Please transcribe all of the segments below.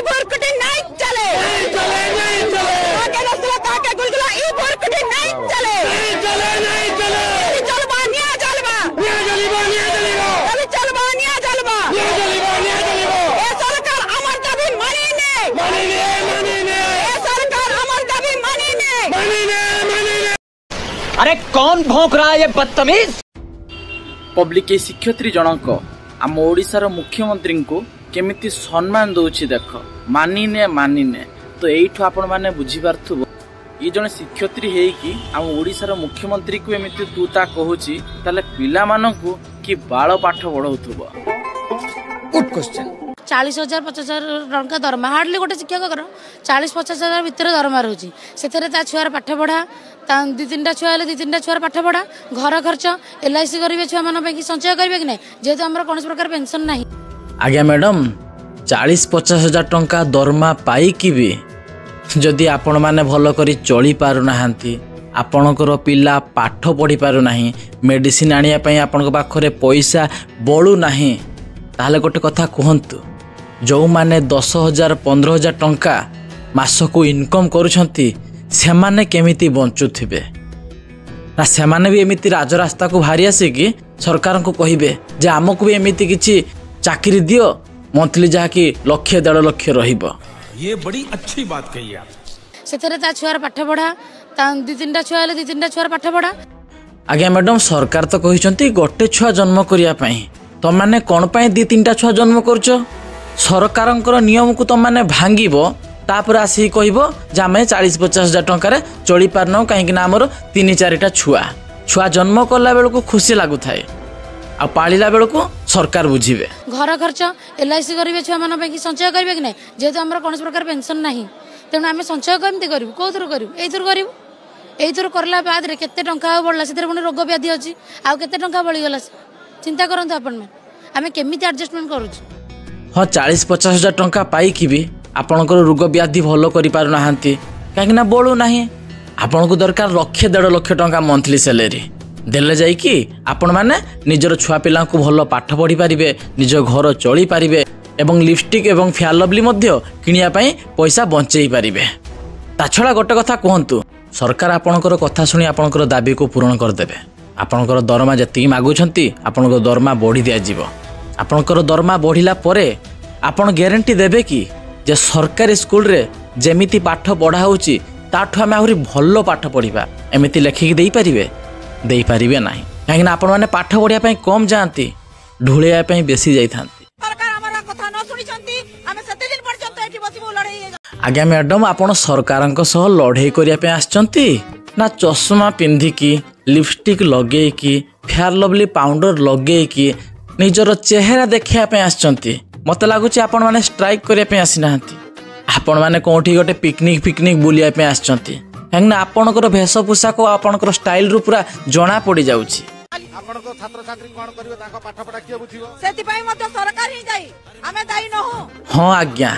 बोरकुटी नहीं चले ताके गुलगुला ई बोरकुटी नहीं चले चलबा निया जलबा ए सरकार अमर दाबी मानी ने ए सरकार अमर दाबी मानी ने अरे कौन भौंक रहा है ये बदतमीज। पब्लिक शिक्षयित्री जनक आम ओडिशार मुख्यमंत्री को केमिति सम्मान दौची देख मानिने तो यहीठु आपण मैंने बुझीपार्थुब ये जड़े शिक्षयित्री है आम ओडिशार मुख्यमंत्री को एमती तू ता कहूची ताले पिला मानकु कि बाल पाठ पढ़ाउथुब। Good question. 40,000 50,000 टंका दरमा हार्डली गोटे शिक्षक 40-50,000 भितर दरमा रोचे से छुआर पाठ पढ़ा 2-3टा छुआ 2-3टा छुआर पाठ पढ़ा घर खर्च LIC करेंगे छुआ मान संचय करेंगे कि नहीं जेहेतु आम कौन प्रकार पेंशन ना। आज्ञा मैडम 40-50,000 टंका दरमा पाई भी जदि आपण मैंने भल करी चली पारु नाहांती आपणकर पिला पाठ पढ़ी पारु नाही मेडिसिन आनिया पई आपणक पाखरे पैसा बळु नाही ताहले गोटे कथा कहंतु जो माने 10,000 15,000 टंका मासकु इनकम करूछंती सेमाने केमिति बंचुथिबे ना सेमाने भी एमिति राजरास्ता को भारी आसे कि सरकार को कहिबे जे आमको भी एमिति किछि चाकरी दियो मंथली जहा कि 1,00,000-1.5 लाख रहिबो। ये बड़ी अच्छी बात कही आप से छुआर पाठ पढ़ा 2-3टा छुआ 2-3टा छुआर पाठ पढ़ा। आज्ञा मैडम सरकार तो कहिसंती गोटे छुआ जन्म करिया पई तुम माने कोन पई 2-3टा छुआ जन्म करछ सरकारंकर नियम को तुम माने भांगिबो तापर आसी कहबो जे आमे 40-50,000 टंका रे चली पारनो काहेकि ना हमर 3-4टा छुआ जन्म करला बेलको खुशी लागु थाए आ पालिला बेलको सरकार बुझिबे घर खर्च LIC करेंगे छुआ मान संचय करेंगे कि नहीं जेहेतु आम कौन प्रकार पेंशन ना तेणु आम संचय कमी करूँ कौ थ्रु करूँ यही थ्रु करला बाद केते टंका बढ़ला से पुणी रोग व्याधि अच्छी आउ केते टंका बढ़ीगला चिंता करते आपण आम केमी एडजस्टमेंट करूँ। हाँ 40-50,000 टंका पाई भी आपणकर रोग व्याधि भल कर पारना कहीं बढ़ू ना आपण को दरकार 1,00,000-1.5 लाख टंका मंथली सैलरी देले जाइकी आपण माने निजर छुआ पिला को भल पाठ पढ़ी पारिबे निज घर चली पारिबे एवं लिपस्टिक एवं फेयर लवली मध्य किनिया पई पैसा बंचई पारिबे। ता छड़ा गोटे कथा कहंतु सरकार आपणकर कथा सुनी आपणकर दाबी को पूर्ण कर देबे आपणकर दरमा जति मागुछंती आपणकर दरमा बढ़ी दिया जीवो आपणकर दरमा बढ़िला परे आपण ग्यारंटी देबे कि जे सरकारी स्कूल रे जेमिति पाठ पढ़ा होउची ताठु आमे आहुरी भल्लो पाठ पढ़िबा एमिति लेखिक देई पारिबे देई पारिबे नाही काहे ना आपण माने पाठ पढ़िया पई कम जांती ढुळिया पई बेसी जाई थांती। आज्ञा मैडम आपण सरकारक सह लड़ाई करिया पे आछंती ना चश्मा पिंधिकी लिपस्टिक लगेकी फेयर लवली पाउडर लगेकी निजर चेहरा देखिया पे आछंती मते लागुची आपण माने स्ट्राइक करिया पे आसी नाहंती आपण माने कोठी गोटे पिकनिक बुलिया पे आछंती हेंगना आपणकर वेशभूषा को आपणकर स्टाइल रु पूरा जना पड़ी जाउची आपनको छात्र छात्री कोन करियो ताको पाठ पढ़ा किए बुझियो सेति पई मते सरकार ही जाई आमे दाई न हो। हां आज्ञा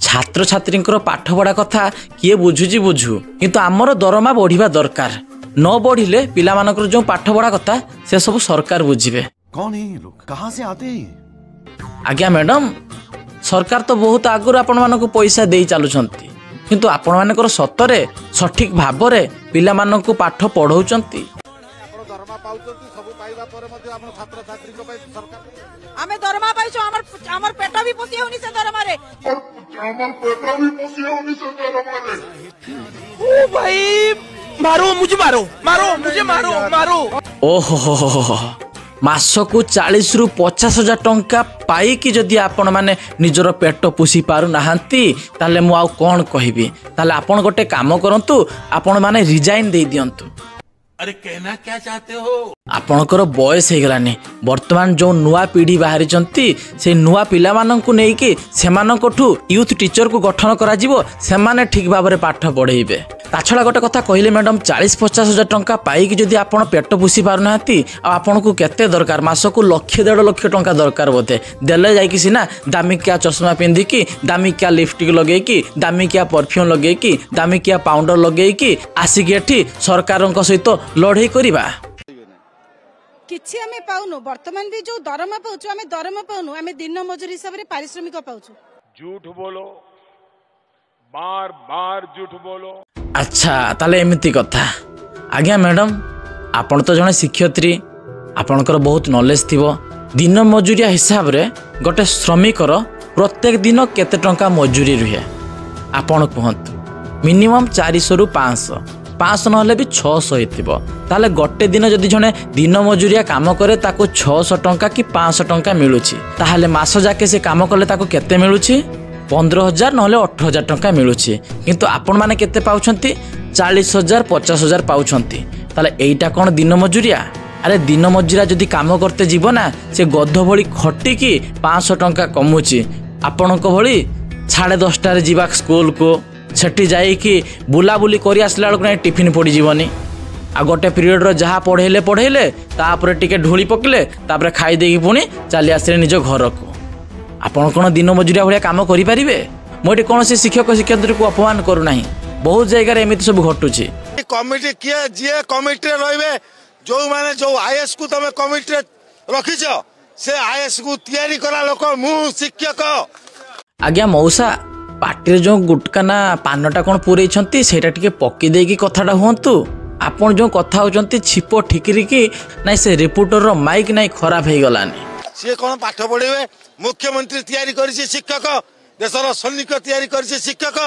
छात्र छात्री पाठ पढ़ा कथा किए बुझुची बुझु किंतु आमर दरमा बढ़िबा दरकार न बढ़िले पिला मानकर जो पाठ पढ़ा कथा से सब सरकार बुझिबे। कौन है ये लोग कहां से आते हैं? आज्ञा मैडम सरकार तो बहुत आगुर आपण मानक पैसा देई चालुचंती किंतु आपण मानकर सतरे सठिक भाबरे पिला मानक पाठ पढ़ौचंती आपण दरमा पाउचंती सब पाइबा पर मध्ये आपण छात्र छात्री को सरकार आमे दरमा पाइछो हमर पेट भी पोसी होनी से दरमा रे ओ भाई मारो मुझे मारो ओहो मासकु 40-50,000 टंका पाई कि जदि आपण माने निजर पेट पोसी पारु नाहंती ताले मु आउ कोन कहिबी ताले आपण गोटे काम करंतु आपण माने रिजाइन दे दियंतु। अरे कहना क्या चाहते हो? आपणकर बयस हो गलानी वर्तमान जो नुआ पीढ़ी बाहरी से नुआ पिला माननकु नेकी सेमानकठु यूथ टीचर को गठन करा जिवो सेमाने ठीक भाव में पाठ पढ़ेबे। ताछड़ा गोटे कथा कहले मैडम 40-50,000 टंका पाई जदि आपण पेट पोसी पारना आपन को केते दरकार मासकु 1,00,000-1.5 लाख टंका दरकार बोधे देले जाइकी सिना दामिकिया चश्मा पिंधिकी दामिकिया लिपस्टिक लगेकी दामिकिया परफ्यूम लगेकी दामिकिया पाउडर लगेकी आसिक एठी सरकारक सहित लड़ाई करिबा किछि आमे पाउनु वर्तमान भी जो दरमा पाउछु आमे दरमा पाउनु आमे दिन मजूरी हिसाब रे पारिश्रमिक पाउछु। झूठ बोलो बार बार झूठ बोलो। अच्छा ताले एमिति कथा आज्ञा मैडम आपण तो जने शिक्षयित्री आपणकर बहुत नॉलेज थिबो दिन मजूरिया हिसाब रे गोटे श्रमिकर प्रत्येक दिन केते टंका मजूरी रुहे आपण कहंतु मिनिमम 400 रु 500 नहले भी 600 हेतिबो ताले गोटे दिन जदि जने दिन मजूरिया काम करे ताको 600 टंका कि 500 टंका मिलुछि ताहले मास जाके से काम कले ताको केते मिलुछि 15,000 नहले 18,000 टंका मिलुछि किंतु आपण माने केते पाउछंती 40,000 50,000 पाउछंती ताले एइटा कोन दिन मजूरिया अरे दिन मजूरिया जदि काम करते जीव ना से गध भली खटी कि 500 टंका कमुछि आपणक भली 10:30 जीवा स्कूल को सेठी जाइकी बुलाबुली करी आसला बेलू ना टिफिन पड़ी जीवनी आ गोटे पीरियड रो जहाँ पढ़ेले तापर टिके ढोली पकले तापर खाई देकी पुणी चली आसले निज घर को आपण कौन दिन मजूरिया भाया काम करें मुझे कौन से शिक्षक शिक्षयित्री को अपमान करूना बहुत जगह एमती सब घटुची कमिटी किए जी कमिटी रे जो माने जो आईएएस को तुम कमिटी रखीच से आईएएस को तैयारी करा लोक मु शिक्षक आज्ञा मौसा पार्टी जो गुटका ना पानटा कौन पूरे सेटा टिके पक्की देकी कथाटा हुंतु आपण जो कथा होचंती छिपो ठिकरी की नाइ से रिपोर्टर रो माइक नाइ खराब हे गलानी सी कौन पाठ पढ़े मुख्यमंत्री तैयारी करिसे शिक्षक देशर सैनिक तैयारी करिसे शिक्षक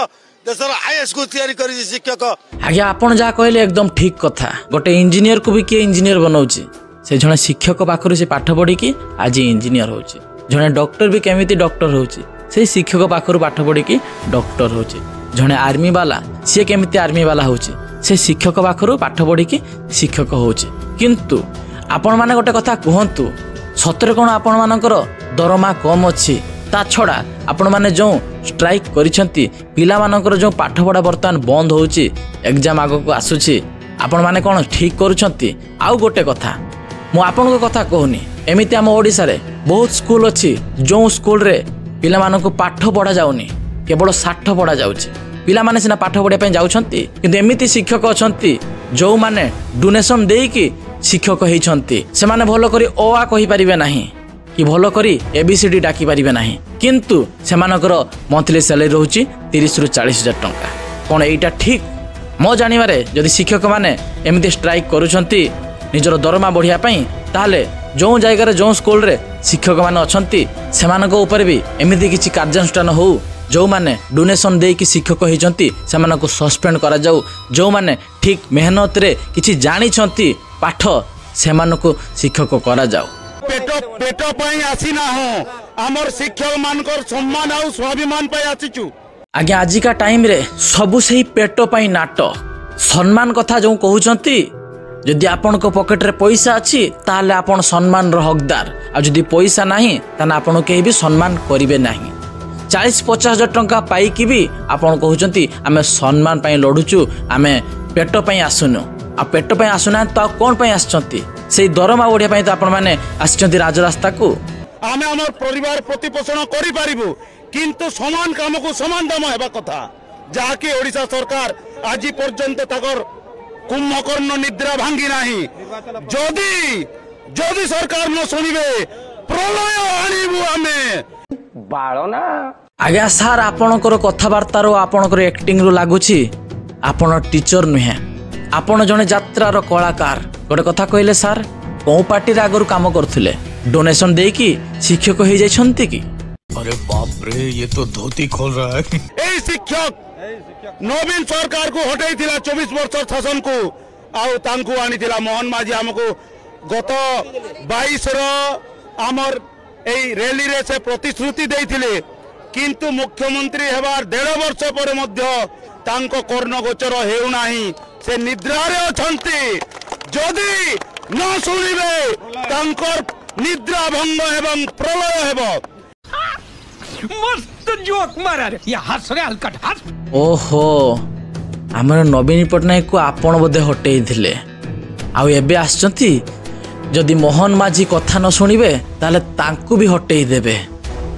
देशर आईएएस को तैयारी करिसे शिक्षक आज्ञा आपण जा कहले एकदम ठीक कथा गोटे इंजीनियर को भी किए इंजीनियर बनाउची से जने शिक्षक पाखरु से पाठ पढ़ी की आज इंजीनियर होची जने डॉक्टर भी केमिति डॉक्टर होची से शिक्षक पाखरु पाठ पढ़ी की डॉक्टर होची जने आर्मी वाला से केमिति आर्मी वाला होची से शिक्षक पाखरु पाठ पढ़ी की शिक्षक होची किंतु आपण माने गोटे कथा कहंतु सतरे कोन आपण मानकर दरमा कम अच्छी ता छड़ा आपण माने जो स्ट्राइक करिसेंती पिला मानकर जो पाठ पढ़ा बर्तमान बंद होउची एग्जाम आगो को आसुची आपण माने कोन ठीक करूछंती आउ गोटे कथा मु आपण को कथा कहूनी एमिति हम ओडिसा रे बहुत स्कूल अच्छी जो स्कूल रे पिला मानको पाठ पढ़ा जाउनी केवल साठ पढ़ा जाउची पिला माने सिना पाठ पढ़िया पे जाउछंती किंतु एमिति शिक्षक अछंती जो माने डोनेशन देकी शिक्षक होइछंती से माने भलो करी ओ आ कहि परिबे नाही कि भलो करी एबीसीडी डाकी परिबे नाही किंतु से मानकर मंथली सैलरी रहउची 30 रु 40,000 टंका कोन एइटा ठीक मो जानिबारे जदि शिक्षक माने एमिति स्ट्राइक करूछंती निजर दरमा बढ़िया पई ताले जो जगह जो स्कूल रे शिक्षक माने अछंती सेमानको ऊपर भी एमिति किछि कार्यानुष्ठान हो जो माने डोनेशन देकी शिक्षक होइछंती सेमानको सस्पेंड करा जाऊ जो माने ठीक मेहनत रे किछि जानि छंती पाठ सेमानको शिक्षक करा जाऊ पेट पई आसीना हो हमर शिक्षक मानकर सम्मान आ स्वाभिमान पई आसीचु आज्ञा आजिका टाइम रे सबु सही पेट पई नाटक सम्मान कथा जो कहउछंती जदि आपन को पॉकेट रे पैसा अछि ताले आपन सम्मान रो हकदार आ जदि पैसा नाही ताना आपन केही भी सम्मान करिवे नाही 40-50,000 टंका पाई कि भी आपन कहउछंती आमे सम्मान पई लडुचु आमे पेट पई आसुनु आ पेट पई आसुना तो कोन पई आछंती से दरमा ओढिया पई तो आपन माने आछंती राजरास्ता को आमे हमर परिवार प्रतिपोषण करि पारिबु किंतु समान काम को समान दाम हेबा कथा जाके ओडिसा सरकार आज पर्यंत ताकर कुंभकर्ण निद्रा भांगी नाही जदि सरकार न सुनिबे प्रलय आनिबु आमे बाळना आज्ञा सार आपणकर कथबार्ता रो आपणकर एक्टिंग रो लागुची आपण टीचर नुहे आपण जने यात्रार कलाकार गोटे कथा कहले सार को पार्टी रे आगरु काम करथुले डोनेशन देकी शिक्षक हो जाइछंती कि अरे बाप रे ये तो धोती खोल रहा है ए शिक्षक नवीन सरकार को हटाई थिला 24 वर्ष शासन को आउ तांकु आनी थिला मोहन माझी हमको गत 22 रो हमर ए रैली रे से प्रतिश्रुति देइथिले किंतु मुख्यमंत्री हेबार 1.5 वर्ष पर मध्य तांको कर्ण गोचर हेउ नाही से निद्रा रे अछंती जदि न सुनिबे तांकर निद्रा भंग एवं प्रलय हेबो मस्त जोक मारा रे या हस रे हलकट हस ओहो हमर नवीन पटनायक को आपण बोधे हटेई थिले आउ एबे आछंती जदि मोहन माझी कथा न सुनिबे ताले तांकु भी हटेई देबे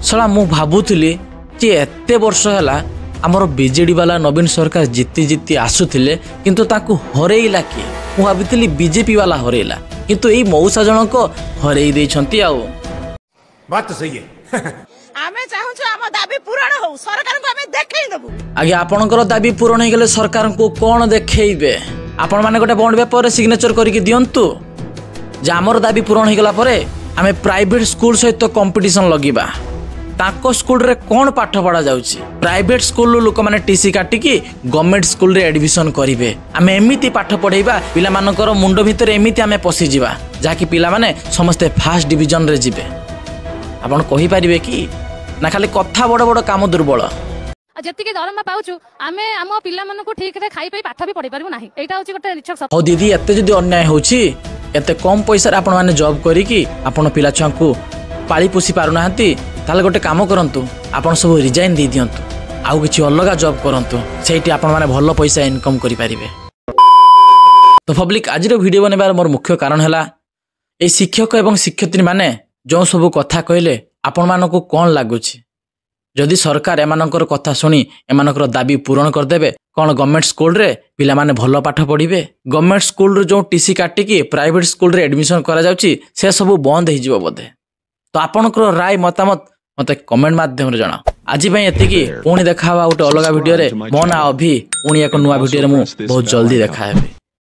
सला मु भाबुथिली जे एते वर्ष हला हमर बीजेडी वाला नवीन सरकार जीती आसुथिले किंतु तांकु हरेइला कि मु भाबिथिली बीजेपी वाला हरेइला किंतु एई मौसा जनक हरेई दैछंती आउ बात तो सही है आमे चाहूछु हम दाबी पूरण हो सरकार को हमें देखै देबु आगे आपनकर दाबी पूरण हो गले सरकार को कोन देखैबे आपण माने गोटे बॉन्ड पेपर रे सिग्नेचर करके दियंतु जे हमर दाबी पूरण हो गला परे आमे प्राइवेट स्कूल सहित कंपटीशन लगिबा ताको स्कूल रे कोन पाठ पढ़ा जाउची प्राइवेट स्कूल लोक माने टीसी काटिकी गवर्नमेंट स्कूल रे एडमिशन करिवे आमे एमिति पाठ पढैबा पिला मानकर मुंडो भितर एमिति आमे पसी जिबा जाकि पिला माने समस्त फर्स्ट डिवीजन रे जिबे आपण कहि परिबे कि ना खाली कथा बड़ बड़ काम दुर्बल जतिके दरमा पाउछु आमे हम पिला मानको ठीक रे खाई पई पाठ भी पढी परबो नाही एटा होची गोटे निचक सत्य हो दीदी एते जदी अन्याय होची एते कम पैसा रे आपण माने जॉब करी कि आपण पिला छुआ को पाली पोसी पारु नाहंती ताले गोटे काम करंतु आपण सब रिजाइन दे दियंतु आउ किछि अलगा जॉब करंतु सेठी आपण माने भलो पैसा इनकम करि परिबे। तो पब्लिक आज रो वीडियो बनेबार मोर मुख्य कारण हला ए शिक्षक एवं शिक्षयित्री माने जो सब कथा कहले आपण मानको कोन लागुछि जदि सरकार एमानकर कथा सुनी एमानकर दाबी पूरण कर देबे कोन गवर्नमेंट स्कूल रे पिला माने भलो पाठ पढिबे गवर्नमेंट स्कूल रो जो टीसी काटी की प्राइवेट स्कूल रे एडमिशन करा जाउची से सब बंद हे जिवो बोधे। तो आपनकर राय मतामत मते कमेंट माध्यम रे जणा आज पई एतिकी पुणी देखावा गोटे अलगा वीडियो रे मो ना अभी पुणी एक नुवा वीडियो रे मु बहुत जल्दी देखा हेबे।